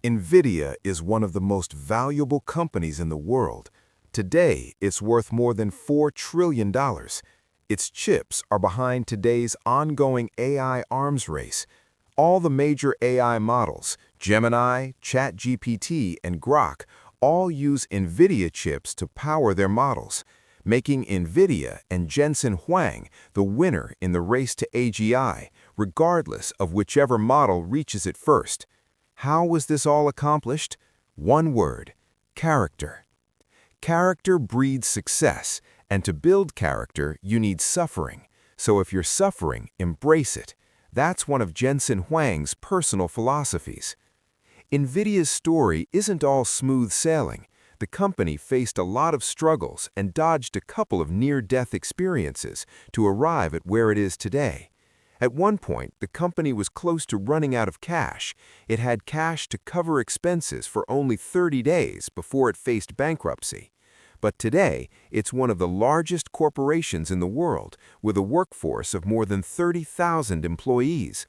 Nvidia is one of the most valuable companies in the world. Today, it's worth more than $4 trillion. Its chips are behind today's ongoing AI arms race. All the major AI models, Gemini, ChatGPT, and Grok, all use Nvidia chips to power their models, making Nvidia and Jensen Huang the winner in the race to AGI, regardless of whichever model reaches it first. How was this all accomplished? One word: character. Character breeds success, and to build character, you need suffering. So if you're suffering, embrace it. That's one of Jensen Huang's personal philosophies. Nvidia's story isn't all smooth sailing. The company faced a lot of struggles and dodged a couple of near-death experiences to arrive at where it is today. At one point, the company was close to running out of cash. It had cash to cover expenses for only 30 days before it faced bankruptcy. But today, it's one of the largest corporations in the world, with a workforce of more than 30,000 employees.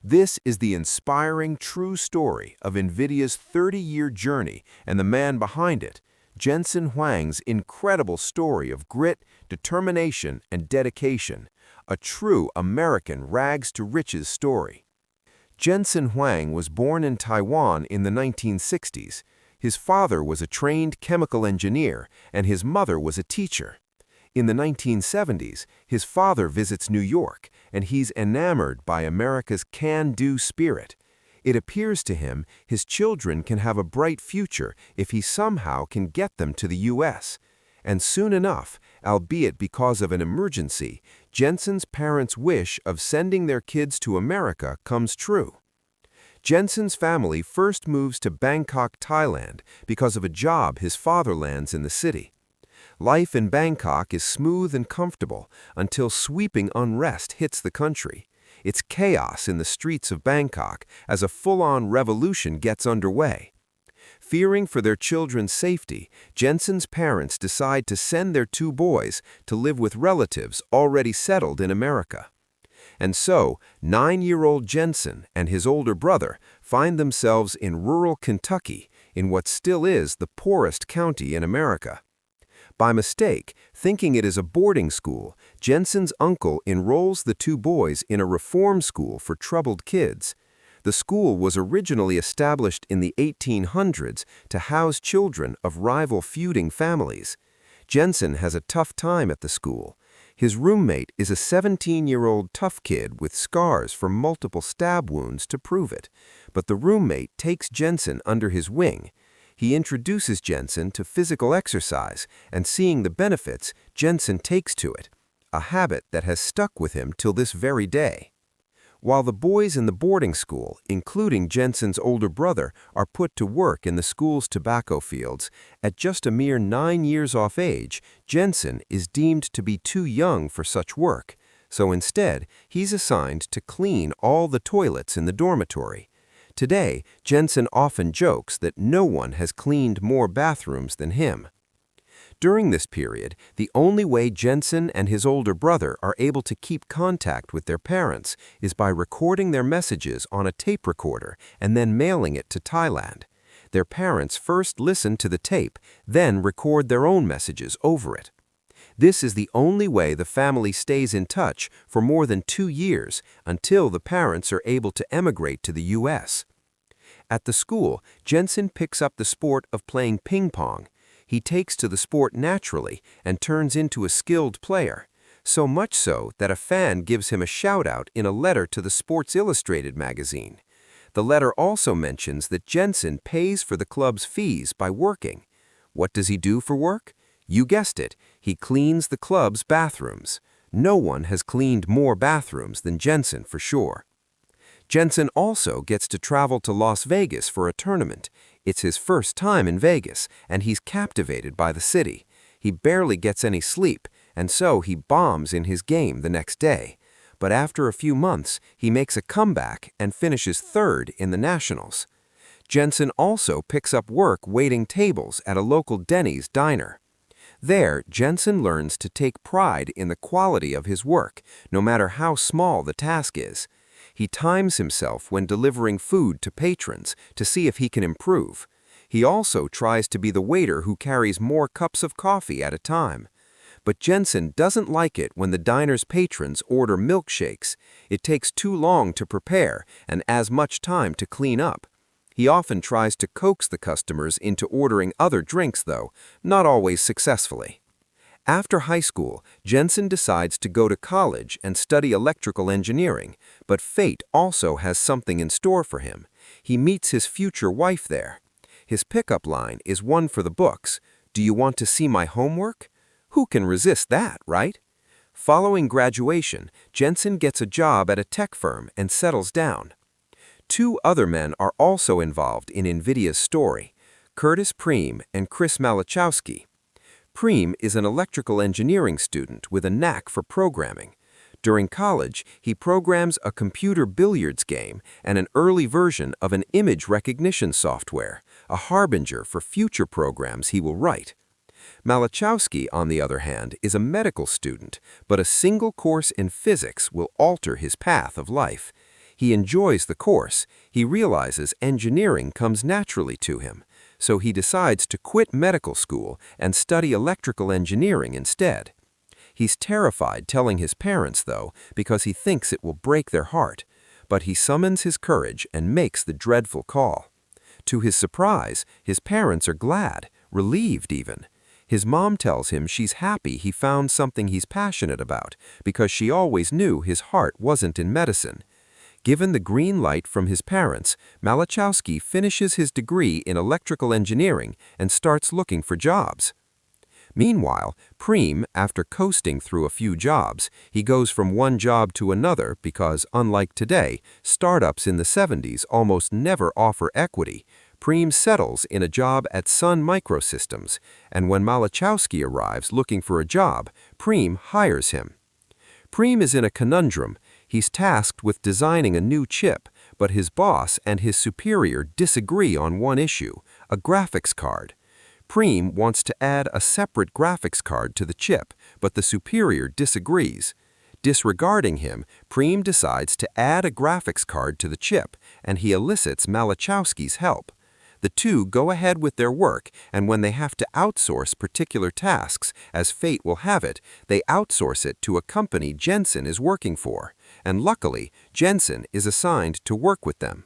This is the inspiring, true story of Nvidia's 30-year journey and the man behind it, Jensen Huang's incredible story of grit, determination, and dedication. A true American rags-to-riches story. Jensen Huang was born in Taiwan in the 1960s. His father was a trained chemical engineer, and his mother was a teacher. In the 1970s, his father visits New York, and he's enamored by America's can-do spirit. It appears to him his children can have a bright future if he somehow can get them to the U.S. And soon enough, albeit because of an emergency, Jensen's parents' wish of sending their kids to America comes true. Jensen's family first moves to Bangkok, Thailand, because of a job his father lands in the city. Life in Bangkok is smooth and comfortable until sweeping unrest hits the country. It's chaos in the streets of Bangkok as a full-on revolution gets underway. Fearing for their children's safety, Jensen's parents decide to send their two boys to live with relatives already settled in America. And so, 9-year-old Jensen and his older brother find themselves in rural Kentucky, in what still is the poorest county in America. By mistake, thinking it is a boarding school, Jensen's uncle enrolls the two boys in a reform school for troubled kids. The school was originally established in the 1800s to house children of rival feuding families. Jensen has a tough time at the school. His roommate is a 17-year-old tough kid with scars from multiple stab wounds to prove it. But the roommate takes Jensen under his wing. He introduces Jensen to physical exercise, and seeing the benefits, Jensen takes to it, a habit that has stuck with him till this very day. While the boys in the boarding school, including Jensen's older brother, are put to work in the school's tobacco fields, at just a mere 9 years of age, Jensen is deemed to be too young for such work, so instead, he's assigned to clean all the toilets in the dormitory. Today, Jensen often jokes that no one has cleaned more bathrooms than him. During this period, the only way Jensen and his older brother are able to keep contact with their parents is by recording their messages on a tape recorder and then mailing it to Thailand. Their parents first listen to the tape, then record their own messages over it. This is the only way the family stays in touch for more than 2 years until the parents are able to emigrate to the U.S. At the school, Jensen picks up the sport of playing ping pong. He takes to the sport naturally and turns into a skilled player, so much so that a fan gives him a shout-out in a letter to the Sports Illustrated magazine. The letter also mentions that Jensen pays for the club's fees by working. What does he do for work? You guessed it, he cleans the club's bathrooms. No one has cleaned more bathrooms than Jensen for sure. Jensen also gets to travel to Las Vegas for a tournament. It's his first time in Vegas, and he's captivated by the city. He barely gets any sleep, and so he bombs in his game the next day. But after a few months, he makes a comeback and finishes third in the Nationals. Jensen also picks up work waiting tables at a local Denny's diner. There, Jensen learns to take pride in the quality of his work, no matter how small the task is. He times himself when delivering food to patrons to see if he can improve. He also tries to be the waiter who carries more cups of coffee at a time. But Jensen doesn't like it when the diner's patrons order milkshakes. It takes too long to prepare and as much time to clean up. He often tries to coax the customers into ordering other drinks, though, not always successfully. After high school, Jensen decides to go to college and study electrical engineering, but fate also has something in store for him. He meets his future wife there. His pickup line is one for the books. "Do you want to see my homework?" Who can resist that, right? Following graduation, Jensen gets a job at a tech firm and settles down. Two other men are also involved in Nvidia's story, Curtis Preem and Chris Malachowski. Preem is an electrical engineering student with a knack for programming. During college, he programs a computer billiards game and an early version of an image recognition software, a harbinger for future programs he will write. Malachowski, on the other hand, is a medical student, but a single course in physics will alter his path of life. He enjoys the course. He realizes engineering comes naturally to him, so he decides to quit medical school and study electrical engineering instead. He's terrified telling his parents, though, because he thinks it will break their heart, but he summons his courage and makes the dreadful call. To his surprise, his parents are glad, relieved even. His mom tells him she's happy he found something he's passionate about because she always knew his heart wasn't in medicine. Given the green light from his parents, Malachowski finishes his degree in electrical engineering and starts looking for jobs. Meanwhile, Preem, after coasting through a few jobs, he goes from one job to another because, unlike today, startups in the 70s almost never offer equity. Preem settles in a job at Sun Microsystems, and when Malachowski arrives looking for a job, Preem hires him. Preem is in a conundrum. He's tasked with designing a new chip, but his boss and his superior disagree on one issue, a graphics card. Preem wants to add a separate graphics card to the chip, but the superior disagrees. Disregarding him, Preem decides to add a graphics card to the chip, and he elicits Malachowski's help. The two go ahead with their work, and when they have to outsource particular tasks, as fate will have it, they outsource it to a company Jensen is working for, and luckily, Jensen is assigned to work with them.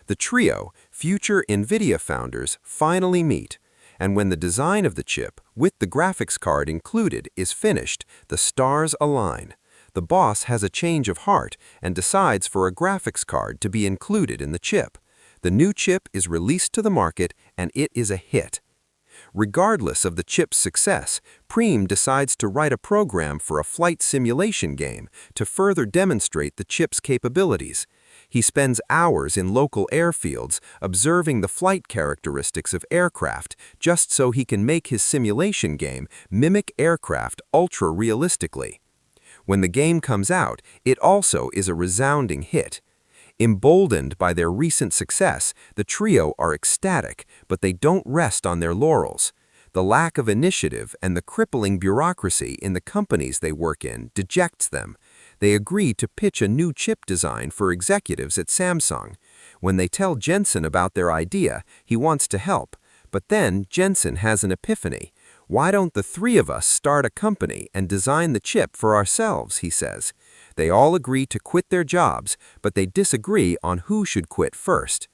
The trio, future Nvidia founders, finally meet, and when the design of the chip, with the graphics card included, is finished, the stars align. The boss has a change of heart and decides for a graphics card to be included in the chip. The new chip is released to the market, and it is a hit. Regardless of the chip's success, Preem decides to write a program for a flight simulation game to further demonstrate the chip's capabilities. He spends hours in local airfields observing the flight characteristics of aircraft just so he can make his simulation game mimic aircraft ultra-realistically. When the game comes out, it also is a resounding hit. Emboldened by their recent success, the trio are ecstatic, but they don't rest on their laurels. The lack of initiative and the crippling bureaucracy in the companies they work in dejects them. They agree to pitch a new chip design for executives at Samsung. When they tell Jensen about their idea, he wants to help. But then Jensen has an epiphany. "Why don't the three of us start a company and design the chip for ourselves?" he says. They all agree to quit their jobs, but they disagree on who should quit first.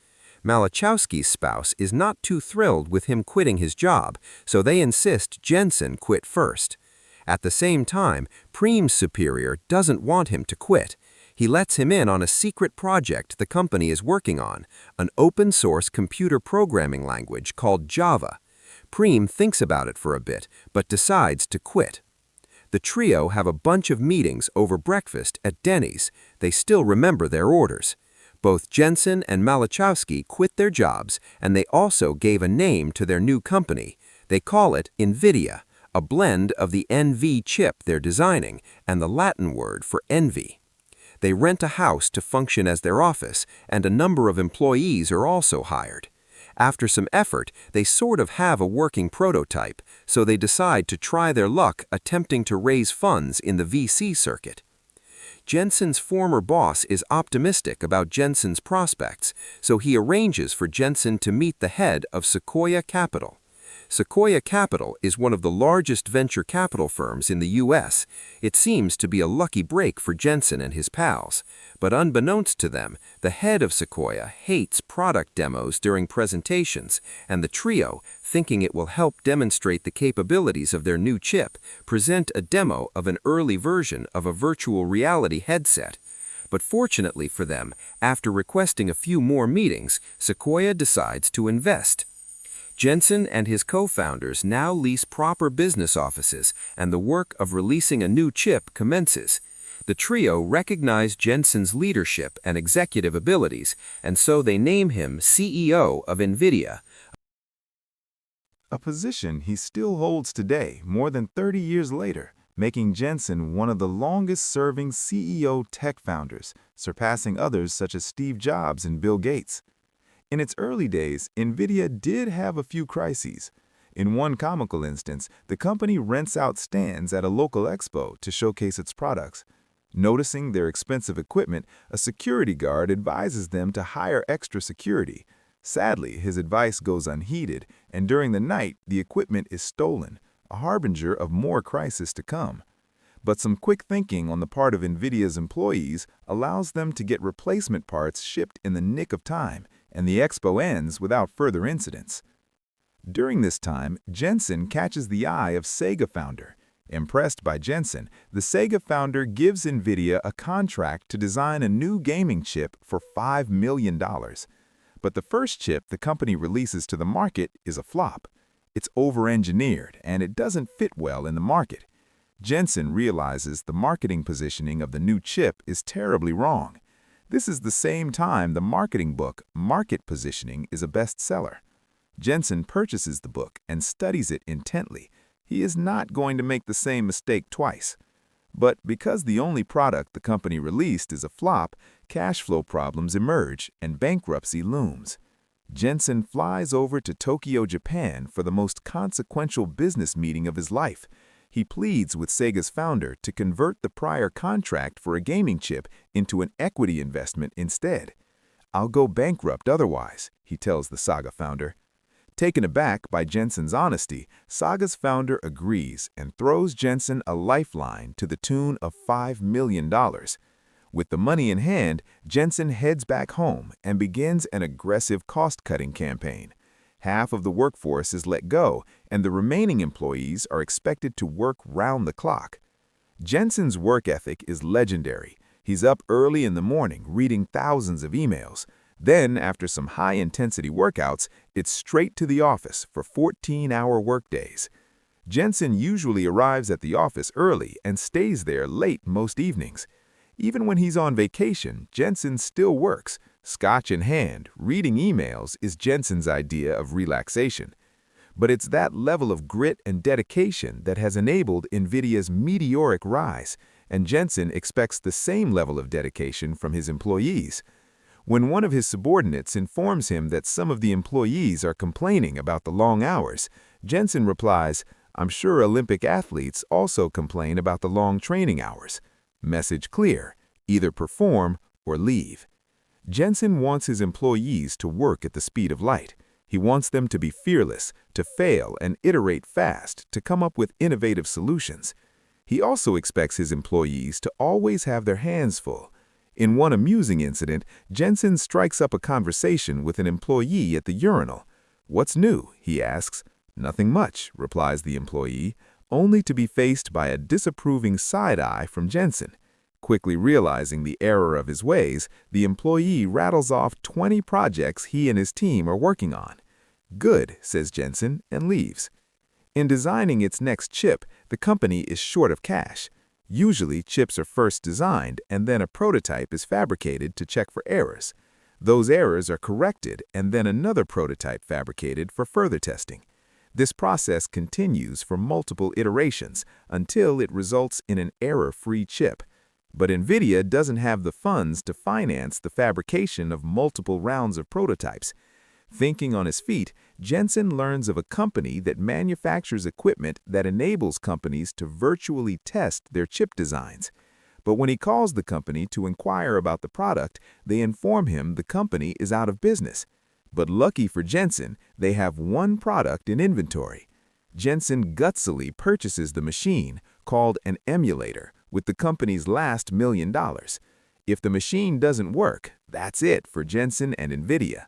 Malachowski's spouse is not too thrilled with him quitting his job, so they insist Jensen quit first. At the same time, Preem's superior doesn't want him to quit. He lets him in on a secret project the company is working on, an open-source computer programming language called Java. Preem thinks about it for a bit, but decides to quit. The trio have a bunch of meetings over breakfast at Denny's. They still remember their orders. Both Jensen and Malachowski quit their jobs, and they also gave a name to their new company. They call it Nvidia, a blend of the NV chip they're designing and the Latin word for envy. They rent a house to function as their office, and a number of employees are also hired. After some effort, they sort of have a working prototype, so they decide to try their luck attempting to raise funds in the VC circuit. Jensen's former boss is optimistic about Jensen's prospects, so he arranges for Jensen to meet the head of Sequoia Capital. Sequoia Capital is one of the largest venture capital firms in the U.S. It seems to be a lucky break for Jensen and his pals. But unbeknownst to them, the head of Sequoia hates product demos during presentations, and the trio, thinking it will help demonstrate the capabilities of their new chip, present a demo of an early version of a virtual reality headset. But fortunately for them, after requesting a few more meetings, Sequoia decides to invest. Jensen and his co-founders now lease proper business offices, and the work of releasing a new chip commences. The trio recognize Jensen's leadership and executive abilities, and so they name him CEO of Nvidia, a position he still holds today, more than 30 years later, making Jensen one of the longest-serving CEO tech founders, surpassing others such as Steve Jobs and Bill Gates. In its early days, Nvidia did have a few crises. In one comical instance, the company rents out stands at a local expo to showcase its products. Noticing their expensive equipment, a security guard advises them to hire extra security. Sadly, his advice goes unheeded, and during the night, the equipment is stolen, a harbinger of more crises to come. But some quick thinking on the part of Nvidia's employees allows them to get replacement parts shipped in the nick of time, and the expo ends without further incidents. During this time, Jensen catches the eye of Sega founder. Impressed by Jensen, the Sega founder gives Nvidia a contract to design a new gaming chip for $5 million. But the first chip the company releases to the market is a flop. It's over-engineered, and it doesn't fit well in the market. Jensen realizes the marketing positioning of the new chip is terribly wrong. This is the same time the marketing book, Market Positioning, is a bestseller. Jensen purchases the book and studies it intently. He is not going to make the same mistake twice. But because the only product the company released is a flop, cash flow problems emerge and bankruptcy looms. Jensen flies over to Tokyo, Japan for the most consequential business meeting of his life. He pleads with Sega's founder to convert the prior contract for a gaming chip into an equity investment instead. "I'll go bankrupt otherwise," he tells the Saga founder. Taken aback by Jensen's honesty, Saga's founder agrees and throws Jensen a lifeline to the tune of $5 million. With the money in hand, Jensen heads back home and begins an aggressive cost-cutting campaign. Half of the workforce is let go, and the remaining employees are expected to work round the clock. Jensen's work ethic is legendary. He's up early in the morning reading thousands of emails. Then, after some high-intensity workouts, it's straight to the office for 14-hour workdays. Jensen usually arrives at the office early and stays there late most evenings. Even when he's on vacation, Jensen still works. Scotch in hand, reading emails is Jensen's idea of relaxation. But it's that level of grit and dedication that has enabled Nvidia's meteoric rise, and Jensen expects the same level of dedication from his employees. When one of his subordinates informs him that some of the employees are complaining about the long hours, Jensen replies, "I'm sure Olympic athletes also complain about the long training hours." Message clear: either perform or leave. Jensen wants his employees to work at the speed of light. He wants them to be fearless, to fail and iterate fast, to come up with innovative solutions. He also expects his employees to always have their hands full. In one amusing incident, Jensen strikes up a conversation with an employee at the urinal. "What's new?" he asks. "Nothing much," replies the employee, only to be faced by a disapproving side-eye from Jensen. Quickly realizing the error of his ways, the employee rattles off 20 projects he and his team are working on. "Good," says Jensen, and leaves. In designing its next chip, the company is short of cash. Usually, chips are first designed, and then a prototype is fabricated to check for errors. Those errors are corrected, and then another prototype fabricated for further testing. This process continues for multiple iterations until it results in an error-free chip. But Nvidia doesn't have the funds to finance the fabrication of multiple rounds of prototypes. Thinking on his feet, Jensen learns of a company that manufactures equipment that enables companies to virtually test their chip designs. But when he calls the company to inquire about the product, they inform him the company is out of business. But lucky for Jensen, they have one product in inventory. Jensen gutsily purchases the machine, called an emulator, with the company's last $1 million. If the machine doesn't work, that's it for Jensen and Nvidia.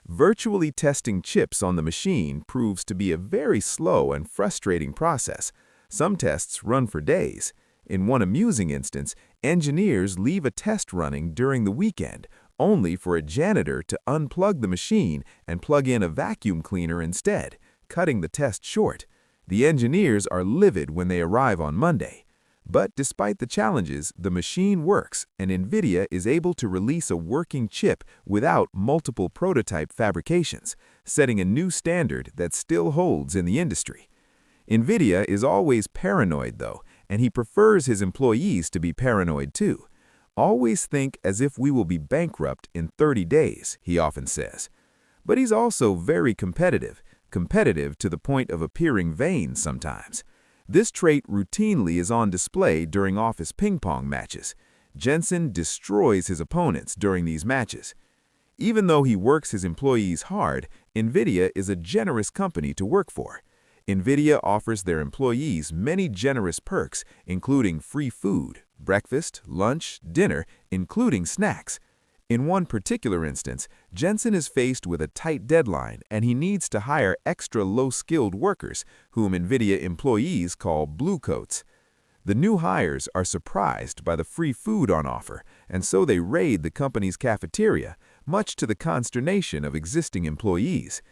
Virtually testing chips on the machine proves to be a very slow and frustrating process. Some tests run for days. In one amusing instance, engineers leave a test running during the weekend, only for a janitor to unplug the machine and plug in a vacuum cleaner instead, cutting the test short. The engineers are livid when they arrive on Monday. But despite the challenges, the machine works, and Nvidia is able to release a working chip without multiple prototype fabrications, setting a new standard that still holds in the industry. Nvidia is always paranoid, though, and he prefers his employees to be paranoid too. "Always think as if we will be bankrupt in 30 days, he often says. But he's also very competitive to the point of appearing vain sometimes. This trait routinely is on display during office ping-pong matches. Jensen destroys his opponents during these matches. Even though he works his employees hard, Nvidia is a generous company to work for. Nvidia offers their employees many generous perks, including free food, breakfast, lunch, dinner, including snacks. In one particular instance, Jensen is faced with a tight deadline and he needs to hire extra low-skilled workers, whom Nvidia employees call blue coats. The new hires are surprised by the free food on offer, and so they raid the company's cafeteria, much to the consternation of existing employees.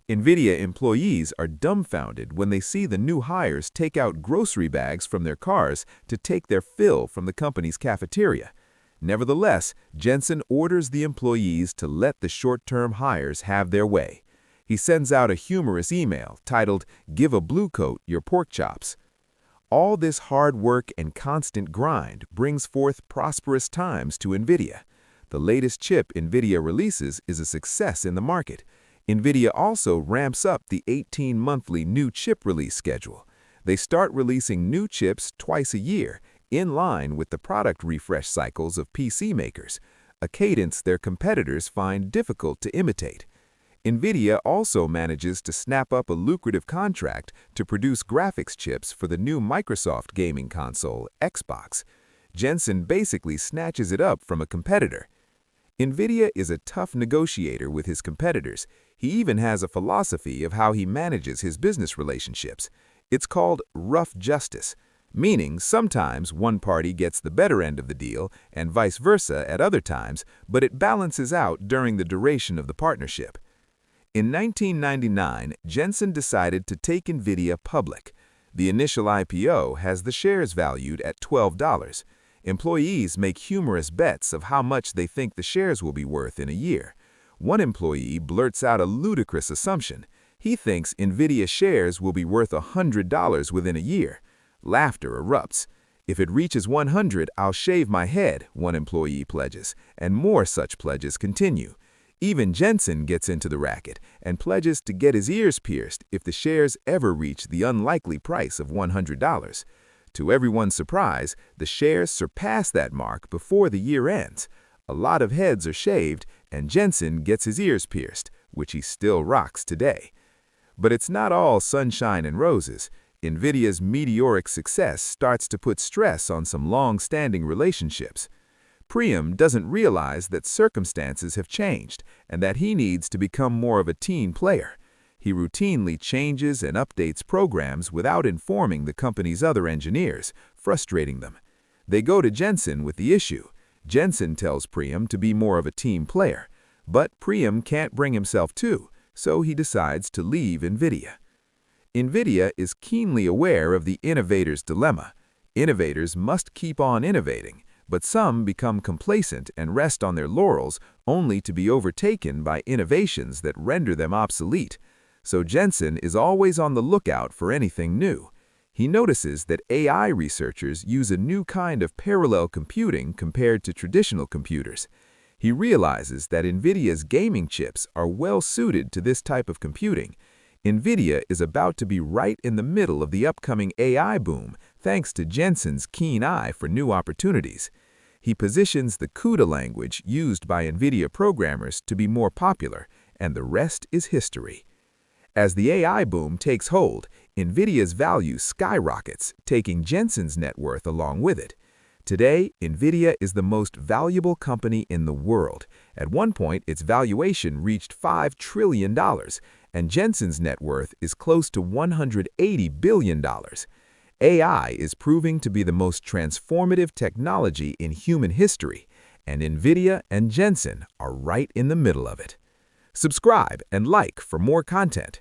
Nvidia employees are dumbfounded when they see the new hires take out grocery bags from their cars to take their fill from the company's cafeteria. Nevertheless, Jensen orders the employees to let the short-term hires have their way. He sends out a humorous email titled, "Give a blue coat your pork chops." All this hard work and constant grind brings forth prosperous times to Nvidia. The latest chip Nvidia releases is a success in the market. Nvidia also ramps up the 18-monthly new chip release schedule. They start releasing new chips twice a year, in line with the product refresh cycles of PC makers, a cadence their competitors find difficult to imitate. Nvidia also manages to snap up a lucrative contract to produce graphics chips for the new Microsoft gaming console, Xbox. Jensen basically snatches it up from a competitor. Nvidia is a tough negotiator with his competitors. He even has a philosophy of how he manages his business relationships. It's called rough justice, meaning sometimes one party gets the better end of the deal and vice versa at other times, but it balances out during the duration of the partnership. In 1999, Jensen decided to take Nvidia public. The initial IPO has the shares valued at $12. Employees make humorous bets of how much they think the shares will be worth in a year. One employee blurts out a ludicrous assumption. He thinks Nvidia shares will be worth $100 within a year. Laughter erupts. "If it reaches 100, I'll shave my head," one employee pledges, and more such pledges continue. Even Jensen gets into the racket and pledges to get his ears pierced if the shares ever reach the unlikely price of $100. To everyone's surprise, the shares surpass that mark before the year ends. A lot of heads are shaved, and Jensen gets his ears pierced, which he still rocks today. But it's not all sunshine and roses. Nvidia's meteoric success starts to put stress on some long-standing relationships. Priyam doesn't realize that circumstances have changed and that he needs to become more of a team player. He routinely changes and updates programs without informing the company's other engineers, frustrating them. They go to Jensen with the issue. Jensen tells Priyam to be more of a team player, but Priyam can't bring himself to, so he decides to leave Nvidia. Nvidia is keenly aware of the innovator's dilemma. Innovators must keep on innovating, but some become complacent and rest on their laurels only to be overtaken by innovations that render them obsolete. So Jensen is always on the lookout for anything new. He notices that AI researchers use a new kind of parallel computing compared to traditional computers. He realizes that Nvidia's gaming chips are well suited to this type of computing. Nvidia is about to be right in the middle of the upcoming AI boom, thanks to Jensen's keen eye for new opportunities. He positions the CUDA language used by Nvidia programmers to be more popular, and the rest is history. As the AI boom takes hold, Nvidia's value skyrockets, taking Jensen's net worth along with it. Today, Nvidia is the most valuable company in the world. At one point, its valuation reached $5 trillion, and Jensen's net worth is close to $180 billion. AI is proving to be the most transformative technology in human history, and Nvidia and Jensen are right in the middle of it. Subscribe and like for more content.